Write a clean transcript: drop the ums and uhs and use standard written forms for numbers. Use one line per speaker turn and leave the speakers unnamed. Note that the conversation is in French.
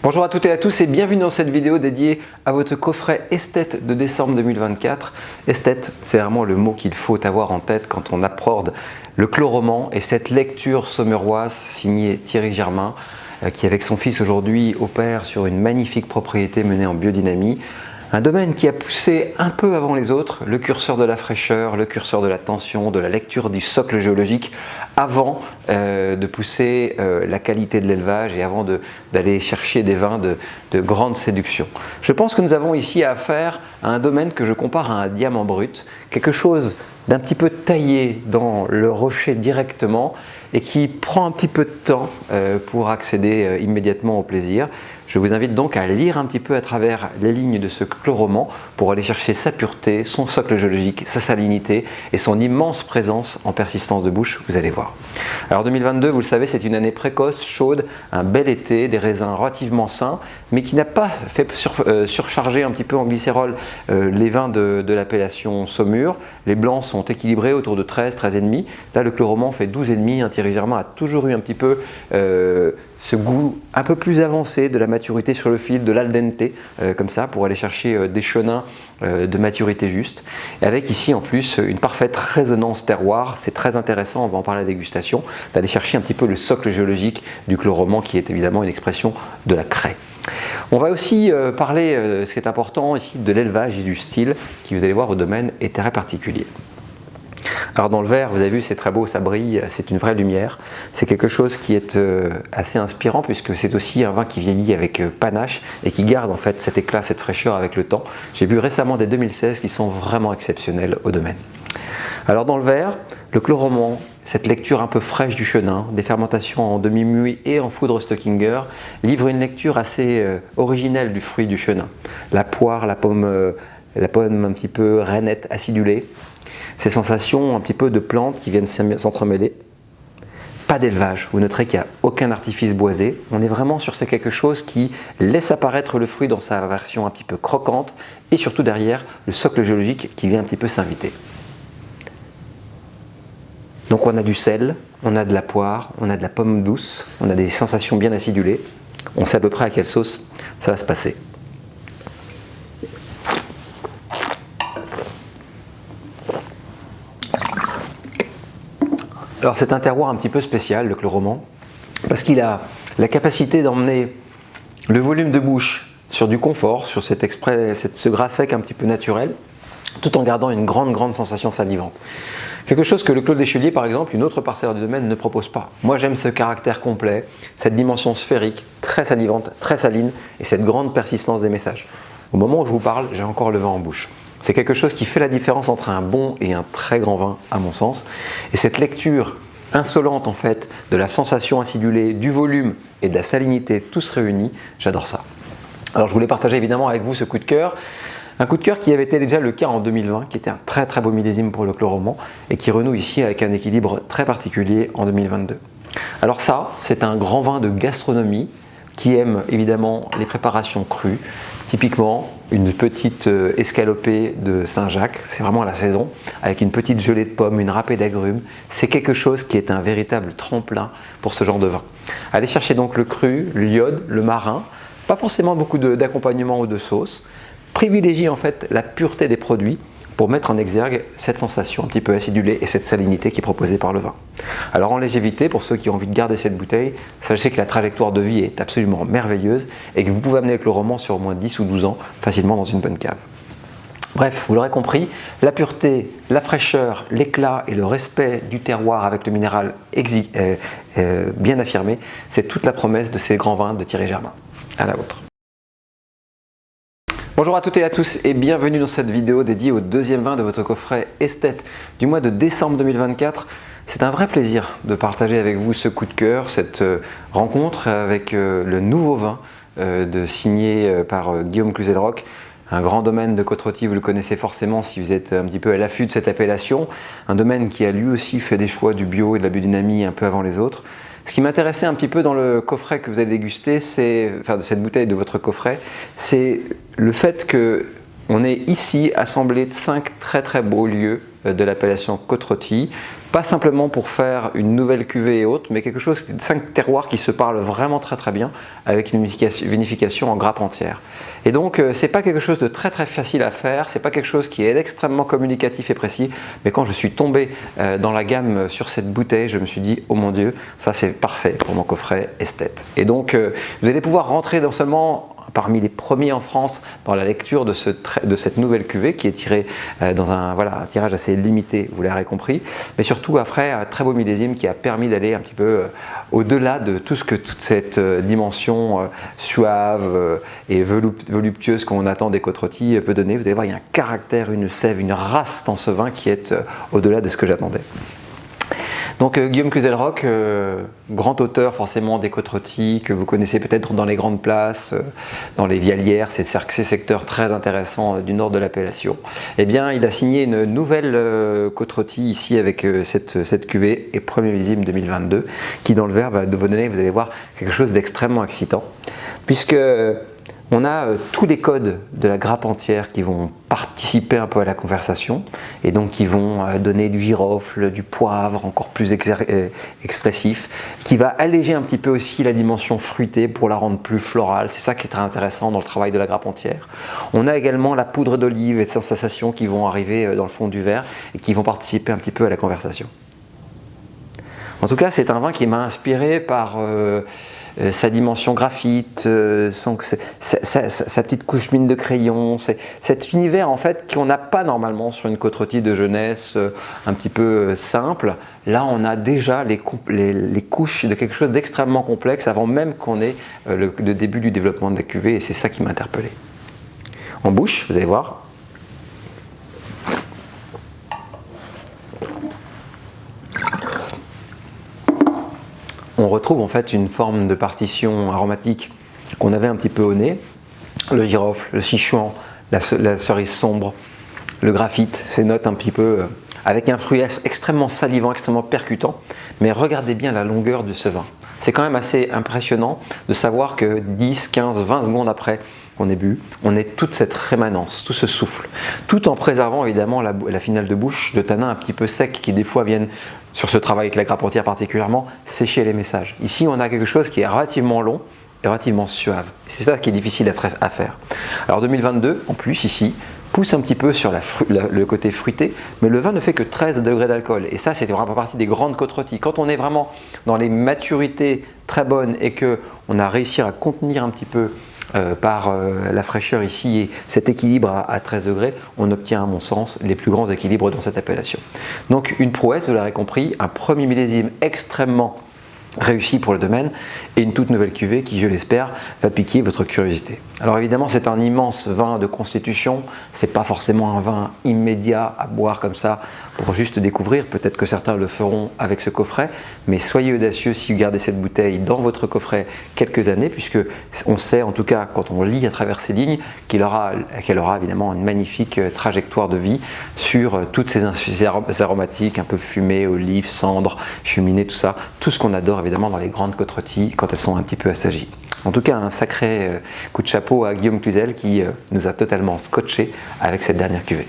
Bonjour à toutes et à tous et bienvenue dans cette vidéo dédiée à votre coffret esthète de décembre 2024. Esthète, c'est vraiment le mot qu'il faut avoir en tête quand on aborde le chloroman et cette lecture saumuroise signée Thierry Germain qui avec son fils aujourd'hui opère sur une magnifique propriété menée en biodynamie. Un domaine qui a poussé un peu avant les autres le curseur de la fraîcheur, le curseur de la tension, de la lecture du socle géologique avant de pousser la qualité de l'élevage et avant d'aller chercher des vins de grande séduction. Je pense que nous avons ici affaire à un domaine que je compare à un diamant brut, quelque chose d'un petit peu taillé dans le rocher directement et qui prend un petit peu de temps pour accéder immédiatement au plaisir. Je vous invite donc à lire un petit peu à travers les lignes de ce chloroman pour aller chercher sa pureté, son socle géologique, sa salinité et son immense présence en persistance de bouche, vous allez voir. Alors 2022, vous le savez, c'est une année précoce, chaude, un bel été, des raisins relativement sains, mais qui n'a pas fait surcharger un petit peu en glycérol les vins de l'appellation Saumur. Les blancs sont équilibrés autour de 13, 13,5. Là, le chloroman fait 12,5. Thierry Germain a toujours eu un petit peu ce goût un peu plus avancé de la maturité sur le fil, de l'al dente, comme ça, pour aller chercher des chenins de maturité juste. Et avec ici en plus une parfaite résonance terroir, c'est très intéressant, on va en parler à la dégustation, d'aller chercher un petit peu le socle géologique du chloroman qui est évidemment une expression de la craie. On va aussi parler, ce qui est important ici, de l'élevage et du style qui, vous allez voir, au domaine est très particulier. Alors dans le verre, vous avez vu, c'est très beau, ça brille, c'est une vraie lumière. C'est quelque chose qui est assez inspirant puisque c'est aussi un vin qui vieillit avec panache et qui garde en fait cet éclat, cette fraîcheur avec le temps. J'ai bu récemment des 2016 qui sont vraiment exceptionnels au domaine. Alors dans le verre, le chloroman, cette lecture un peu fraîche du chenin, des fermentations en demi-muit et en foudre Stockinger, livre une lecture assez originelle du fruit du chenin. La poire, la pomme un petit peu rainette, acidulée. Ces sensations un petit peu de plantes qui viennent s'entremêler. Pas d'élevage, vous noterez qu'il n'y a aucun artifice boisé. On est vraiment sur quelque chose qui laisse apparaître le fruit dans sa version un petit peu croquante et surtout derrière le socle géologique qui vient un petit peu s'inviter. Donc on a du sel, on a de la poire, on a de la pomme douce, on a des sensations bien acidulées. On sait à peu près à quelle sauce ça va se passer. Alors c'est un terroir un petit peu spécial, le chloroman, parce qu'il a la capacité d'emmener le volume de bouche sur du confort, sur ce gras sec un petit peu naturel, tout en gardant une grande sensation salivante. Quelque chose que le Clos des Chéliers, par exemple, une autre parcelle du domaine, ne propose pas. Moi j'aime ce caractère complet, cette dimension sphérique, très salivante, très saline, et cette grande persistance des messages. Au moment où je vous parle, j'ai encore le vin en bouche. C'est quelque chose qui fait la différence entre un bon et un très grand vin, à mon sens. Et cette lecture insolente, en fait, de la sensation acidulée, du volume et de la salinité, tous réunis, j'adore ça. Alors je voulais partager évidemment avec vous ce coup de cœur. Un coup de cœur qui avait été déjà le cas en 2020, qui était un très beau millésime pour le chloroman et qui renoue ici avec un équilibre très particulier en 2022. Alors ça, c'est un grand vin de gastronomie qui aime évidemment les préparations crues. Typiquement, une petite escalopée de Saint-Jacques, c'est vraiment la saison, avec une petite gelée de pommes, une râpée d'agrumes. C'est quelque chose qui est un véritable tremplin pour ce genre de vin. Allez chercher donc le cru, l'iode, le marin, pas forcément beaucoup d'accompagnement ou de sauce. Privilégiez en fait la pureté des produits pour mettre en exergue cette sensation un petit peu acidulée et cette salinité qui est proposée par le vin. Alors en longévité, pour ceux qui ont envie de garder cette bouteille, sachez que la trajectoire de vie est absolument merveilleuse et que vous pouvez amener le chloroman sur au moins 10 ou 12 ans facilement dans une bonne cave. Bref, vous l'aurez compris, la pureté, la fraîcheur, l'éclat et le respect du terroir avec le minéral bien affirmé, c'est toute la promesse de ces grands vins de Thierry Germain. À la vôtre. Bonjour à toutes et à tous et bienvenue dans cette vidéo dédiée au deuxième vin de votre coffret esthète du mois de décembre 2024. C'est un vrai plaisir de partager avec vous ce coup de cœur, cette rencontre avec le nouveau vin signé par Guillaume Cluzel-Roch. Un grand domaine de Côte-Rôtie, vous le connaissez forcément si vous êtes un petit peu à l'affût de cette appellation. Un domaine qui a lui aussi fait des choix du bio et de la biodynamie un peu avant les autres. Ce qui m'intéressait un petit peu dans le coffret que vous avez dégusté, de cette bouteille de votre coffret, c'est le fait qu'on est ici assemblé de 5 très beaux lieux de l'appellation Côte-Rôtie, pas simplement pour faire une nouvelle cuvée et autres, mais quelque chose, 5 terroirs qui se parlent vraiment très bien avec une vinification en grappe entière. Et donc c'est pas quelque chose de très facile à faire, c'est pas quelque chose qui est extrêmement communicatif et précis, mais quand je suis tombé dans la gamme sur cette bouteille, je me suis dit oh mon Dieu, ça c'est parfait pour mon coffret esthète. Et donc vous allez pouvoir rentrer non seulement parmi les premiers en France dans la lecture de cette nouvelle cuvée qui est tirée dans un tirage assez limité, vous l'aurez compris, mais surtout après un très beau millésime qui a permis d'aller un petit peu au-delà de tout ce que toute cette dimension suave et voluptueuse qu'on attend des Côte-Rôties peut donner. Vous allez voir, il y a un caractère, une sève, une race dans ce vin qui est au-delà de ce que j'attendais. Donc Guillaume Cluzel-Roch, grand auteur forcément des Côte-Rôties que vous connaissez peut-être dans les grandes places, dans les Vialières, ces secteurs très intéressants du nord de l'appellation. Eh bien, il a signé une nouvelle Côte-Rôtie ici avec cette cuvée et premier millésime 2022 qui dans le verre va vous donner, vous allez voir, quelque chose d'extrêmement excitant puisque on a tous les codes de la grappe entière qui vont participer un peu à la conversation et donc qui vont donner du girofle, du poivre encore plus expressif, qui va alléger un petit peu aussi la dimension fruitée pour la rendre plus florale. C'est ça qui est très intéressant dans le travail de la grappe entière. On a également la poudre d'olive et de sensations qui vont arriver dans le fond du verre et qui vont participer un petit peu à la conversation. En tout cas, c'est un vin qui m'a inspiré par sa dimension graphite, sa petite couche mine de crayon, cet univers en fait qu'on n'a pas normalement sur une Côte-Rôtie de jeunesse un petit peu simple. Là, on a déjà les couches de quelque chose d'extrêmement complexe avant même qu'on ait le début du développement de la cuvée, et c'est ça qui m'a interpellé. En bouche, vous allez voir. On retrouve en fait une forme de partition aromatique qu'on avait un petit peu au nez. Le girofle, le sichuan, la cerise sombre, le graphite, ces notes un petit peu avec un fruit extrêmement salivant, extrêmement percutant. Mais regardez bien la longueur de ce vin. C'est quand même assez impressionnant de savoir que 10, 15, 20 secondes après qu'on ait bu, on ait toute cette rémanence, tout ce souffle, tout en préservant évidemment la finale de bouche de tanins un petit peu secs qui des fois viennent, sur ce travail avec la grappe entière particulièrement, sécher les messages. Ici, on a quelque chose qui est relativement long et relativement suave. C'est ça qui est difficile à faire. Alors 2022, en plus ici, pousse un petit peu sur le côté fruité, mais le vin ne fait que 13 degrés d'alcool. Et ça, c'est vraiment partie des grandes Côte-Rôties. Quand on est vraiment dans les maturités très bonnes et qu'on a réussi à contenir un petit peu par la fraîcheur ici et cet équilibre à 13 degrés, on obtient à mon sens les plus grands équilibres dans cette appellation. Donc une prouesse, vous l'aurez compris, un premier millésime extrêmement réussi pour le domaine et une toute nouvelle cuvée qui, je l'espère, va piquer votre curiosité. Alors évidemment, c'est un immense vin de constitution, c'est pas forcément un vin immédiat à boire comme ça pour juste découvrir, peut-être que certains le feront avec ce coffret, mais soyez audacieux si vous gardez cette bouteille dans votre coffret quelques années, puisque on sait en tout cas quand on lit à travers ces lignes qu'elle aura évidemment une magnifique trajectoire de vie sur toutes ces aromatiques un peu fumées, olives, cendres, cheminée, tout ça, tout ce qu'on adore évidemment dans les grandes Côte-Rôties quand elles sont un petit peu assagies. En tout cas, un sacré coup de chapeau à Guillaume Cluzel qui nous a totalement scotché avec cette dernière cuvée.